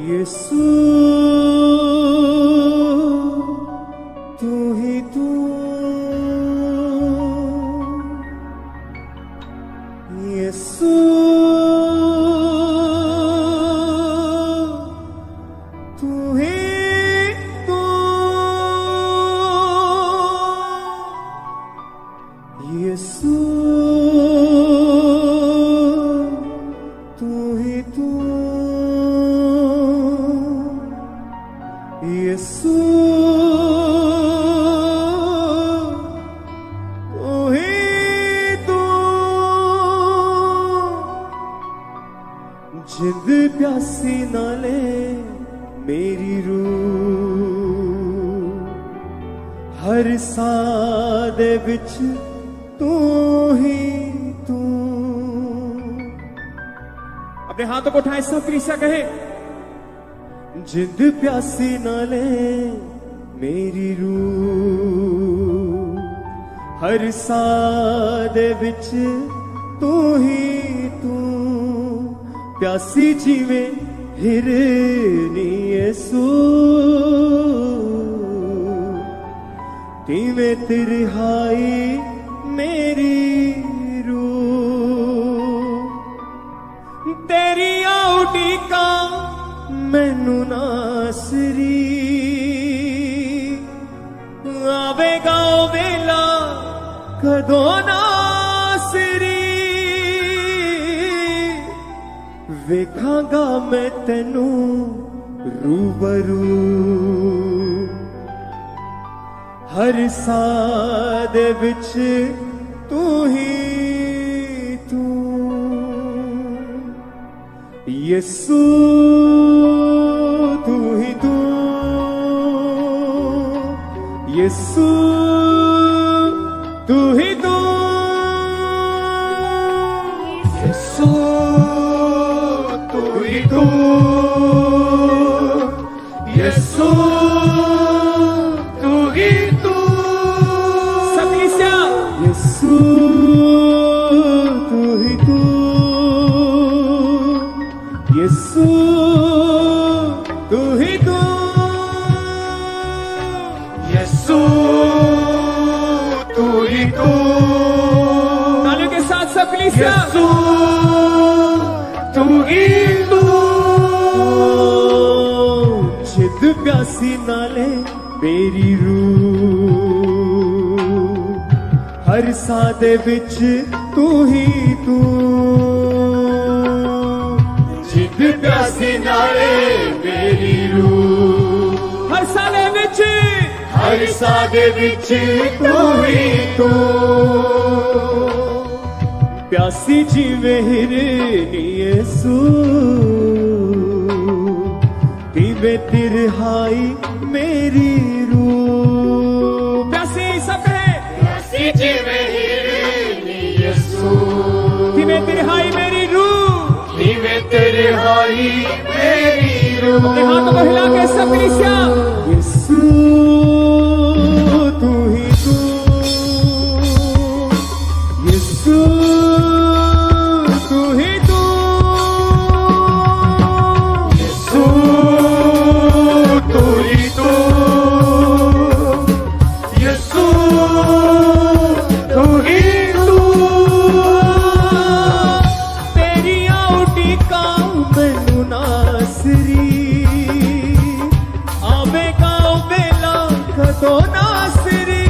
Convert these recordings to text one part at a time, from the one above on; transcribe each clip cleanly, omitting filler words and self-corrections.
यीशु तू ही तू, यीशु तू ही तू, यीशु तू ही तू, यीशु तू ही तू। जिंद प्यासी नाले मेरी रूह, हर साह दे विच तू ही तू। अपने हाथों को उठाए, सब कलीसिया कहे, जिंद प्यासी नाले मेरी रूह, हर साह दे विच तू ही तू। प्यासी जीवे हिरनी यीशु, तिवें तिरहाई मेरी रूह। तेरी आउटी का मैनू नासरी, आवेगा ओ वेला कदों नासरी। वेखांगा मैं तेनू रूबरू, हर साह दे विच तू ही तू। यीशु तू ही तू, यीशु तू ही तू, यीशु तू ही तू, यीशु तू ही तू। सब कलीसिया, यीशु तू ही तू, यीशु तू ही तू, यीशु तू ही तू। तालियों के साथ सब कलीसिया, यीशु तू ही तू। जिद प्यासी नाले मेरी रूह, हर साह दे विच तू ही तू। जिद प्यासी नाले मेरी रूह, हर साह दे विच, हर साह दे विच तू ही तू। प्यासी जीवे हिरनी यीशु, तिवें तिरहाई मेरी रूह। प्यासी सब है, प्यासी जीवे हिरनी यीशु, तिवें तिरहाई मेरी रूह, तिवें तिरहाई मेरी रूह। अपने हाथों को हिला के सब कलीसिया, यीशु तू ही तू, यीशु तू ही तू, यीशु तू ही तू, यीशु तू ही तू। तेरी आउटी का मैनू नासरी, आवेगा ओ वेला कदों नासरी।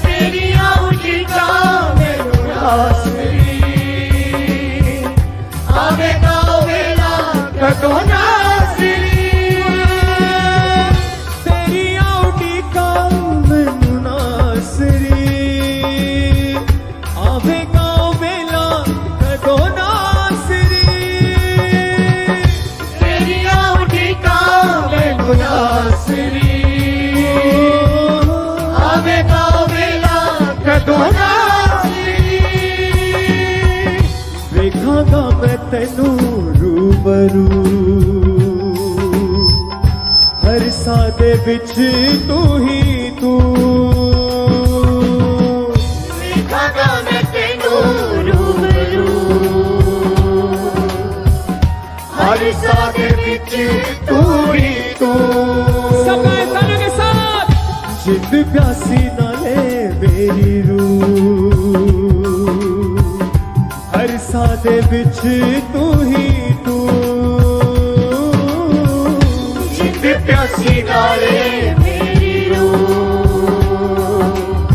तेरी आउटी का मैनू नासरी, आवेगा ओ वेला कदों नासरी। तेरी आउटी का मैनू नासरी, आवेगा ओ वेला कदों नासरी। तेरी आउटी का मैनू नासरी, आवेगा ओ वेला कदों नासरी। वेखांगा मैं तेनू रूबरू, हर साह दे विच तू ही तू। वेखांगा मैं तेनू रूबरू, हर सादे विच तू ही तू। सब गाएं तालियों के साथ। जिंद प्यासी नाले मेरी रूह, हर सादे विच तू ही तू। जिंद प्यासी नाले मेरी रूह,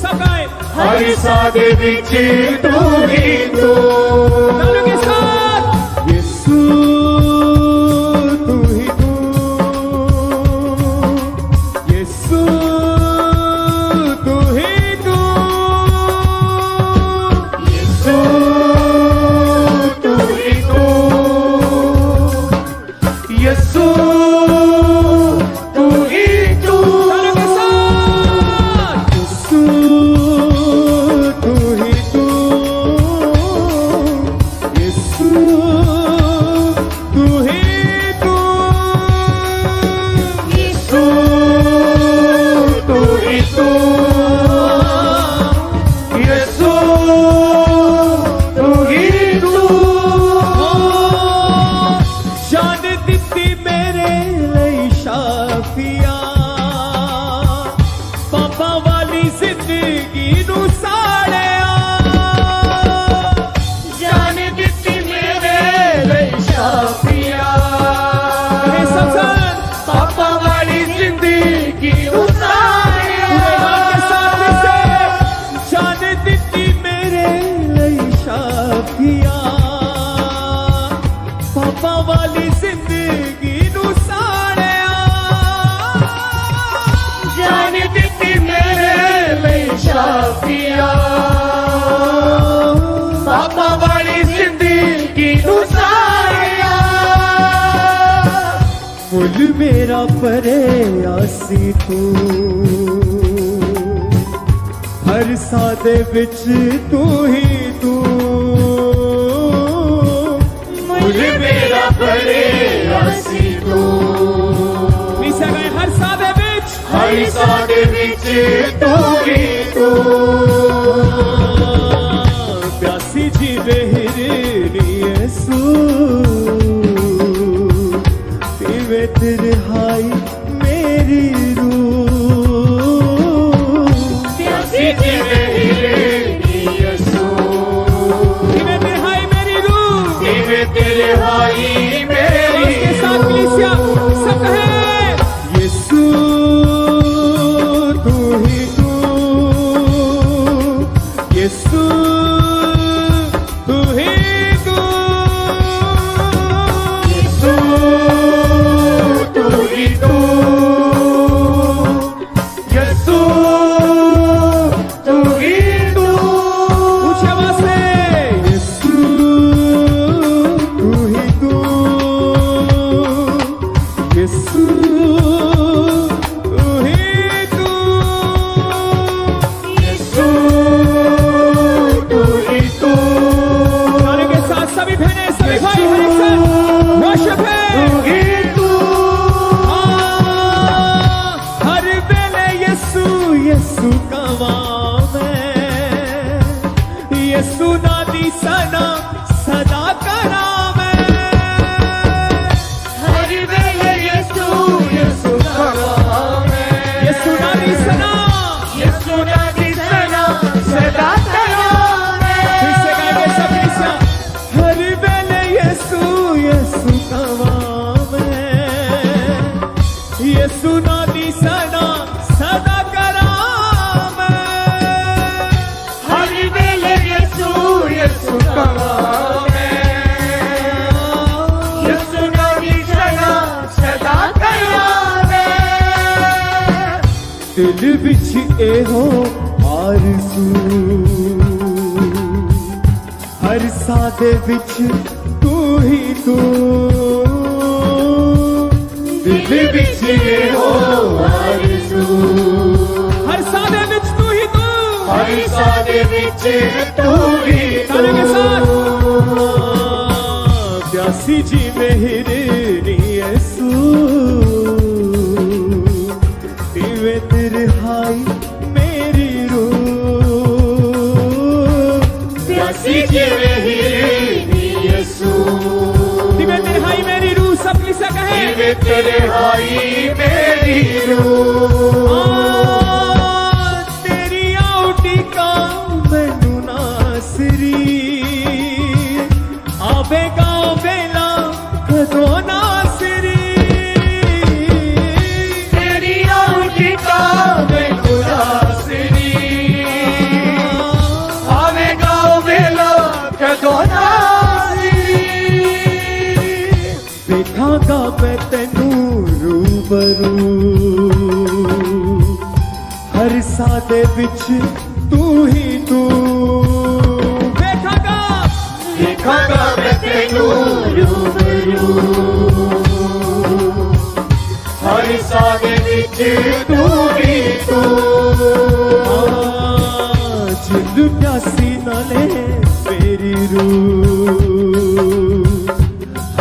सब गाएं। हर सादे विच तू ही तू। तालियों के साथ। यीशु तू ही तू, यीशु तू ही तू, यीशु तू ही तू, यीशु तू ही तू। तालियों के साथ। यीशु तू ही तू, यीशु तू ही तू, यीशु तू ही तू, यीशु तू ही तू। जान दित्ती मेरे लिए शाफिया, पापा वाली जिंदगी नू साड़िया। जान दित्ती मेरे लिए शाफिया, ये सब सुन। पापा वाली जिंदगी नू साड़िया। के साथ इसे। जान दित्ती मेरे लिए शाफिया, पापा वाली जिंदगी नू साड़िया। जान दित्ती मेरे लिए शाफिया, पापा वाली जिंदगी नू साड़िया। फुल मेरा परे आसी तू, हर सादे विच तू ही तू। फुल मेरा परे आसी तू, नीचे गाएं। हर सादे विच। हर सादे विच तू ही तू। प्यासी जी बेहरी यीशु, पीवे तेरे हाई मेरी रूह। प्यासी जी बेहरी यीशु, इन्हें निहाई मेरी रूह। पीवे तेरे हाई मेरी उसके साथ कलीसिया सब कहें। यीशु तू ही तू, यीशु तू ही तू, यीशु तू ही तू, यीशु तू ही तू। ऊंची आवाज से। यीशु तू ही तू, यीशु तू ही तू, यीशु तू ही तू। तालियों के साथ सभी बहनें सभी भाई हर एक साथ वर्शिप है। तू ही तू। हर वेले यीशु यीशु कवां मैं, यीशु नादी सना सदा करा मैं। हर वेले यीशु यीशु कवां मैं, यीशु नादी सना। यीशु नादी सना सदा करा मैं। फिर से गाएंगे सब कलीसिया। हर वेले यीशु यीशु कवां मैं, यीशु नादी सना सदा करा मैं। हर वेले यीशु यीशु कवां मैं, यीशु नादी सना सदा करा मैं। दिल विच एहो आरज़ू, हर सादे विच तू ही तू। दिल विच एहो आरज़ू, हर सादे विच तू ही तू। हर सादे विच तू ही तू। तालियों के साथ। प्यासी जी मेहरी यीशु, पीवे तेरे हाई मेरी रूह। प्यासी जी मेहरी यीशु, दिवे तेरे हाई मेरी रूह तेरे हाई मेरी रूह तेरी आउटी का मैनू नासरी आवेगा बेला कदों नासरी तेरी आउटी का मैनू नासरी आवेगा बेला कदों नासरी देखागा मैं तेनू रूबरू हर सादे विच तू ही तू देखागा मैं तेनू रूबरू हर सादे विच तू ही तू जिंद प्यासी नाले मेरी रूह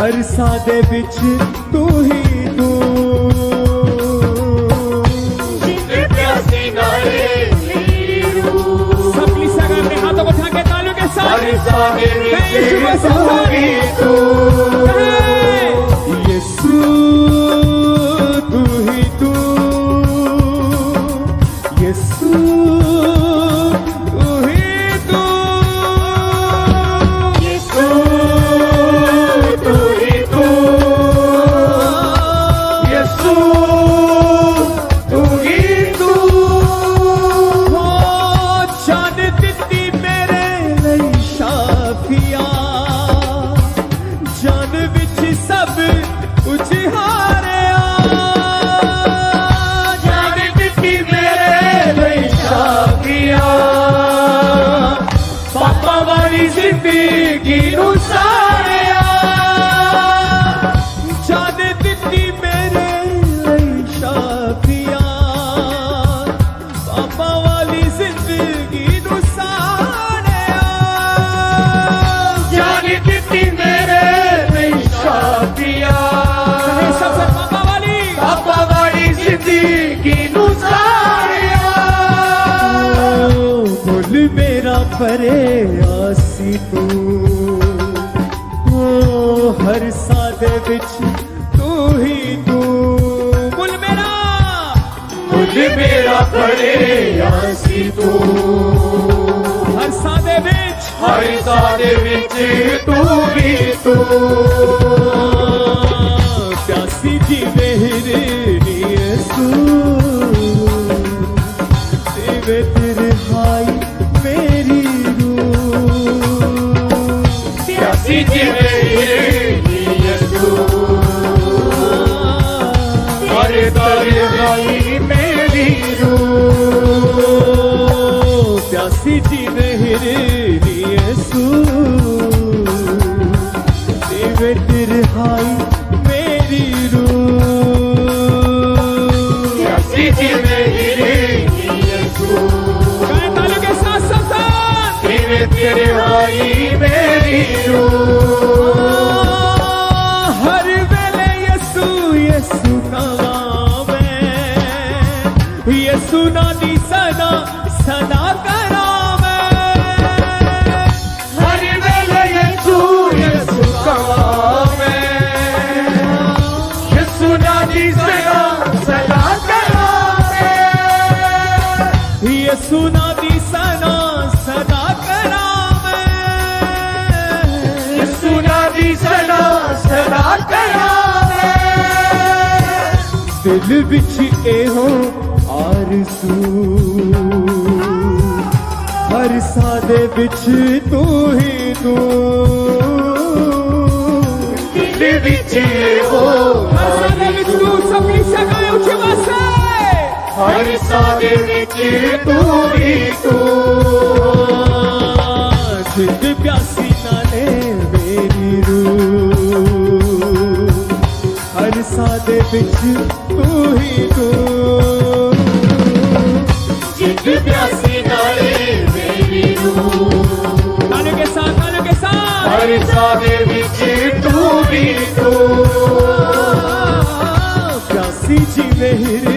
हर सादे विच तू ही तू अपने हाथों को उठा के तालियों के साथ यीशु तू ही तू यीशु तू ही तू यीशु तू ही तू यीशु तू ही तू जान दिती मेरे लिए शाफिया जान विच सब कुछ हारिया जान दिती मेरे लिए शाफिया पापा वाली जिंदगी नू सारिया जान दिती मेरे लिए शाफिया पापा वाली जिंदगी नू सारिया जान दिती मेरे लिए शाफिया सबसे पापा वाली जिंदगी नू सारिया बोल मेरा परे आसी तू हर सादे विच तू ही तू बोल मेरा पड़े आसी तू हर सादे विच हर सादे विच तू ही तू प्यासी जी मेरे यीशु तेरे तेरे हाई मेरी रूह प्यासी जी मेरी यीशु हर तेरे हाई मेरी रूह प्यासी जी मेरे यीशु तेरे तेरे हाई मेरी रूह प्यासी जी मेरी यीशु गाएं तालियों के साथ सब साथ तेरे हाई मेरी रूह हर वेले यीशु यीशु नावे यीशु नादी सदा सदा करावे हर वेले यीशु यीशु कहावे यीशु नादी सदा सदा करावे यीशु नादी सदा सदा करावे यीशु नादी सदा सदा करावे दिल विच एहो आरज़ू हर सादे विच तू ही तू दिल विच हो हर सादे विच तू सबनी सगाए उठे वासे हर सादे विच तू ही तू जिंद प्यासी नाले मेरी रूह हर सादे विच तू ही तू जिंद प्यासी नाले मेरी रूह तालियों के साथ हर सादे विच तू ही तू प्यासी जी मेरे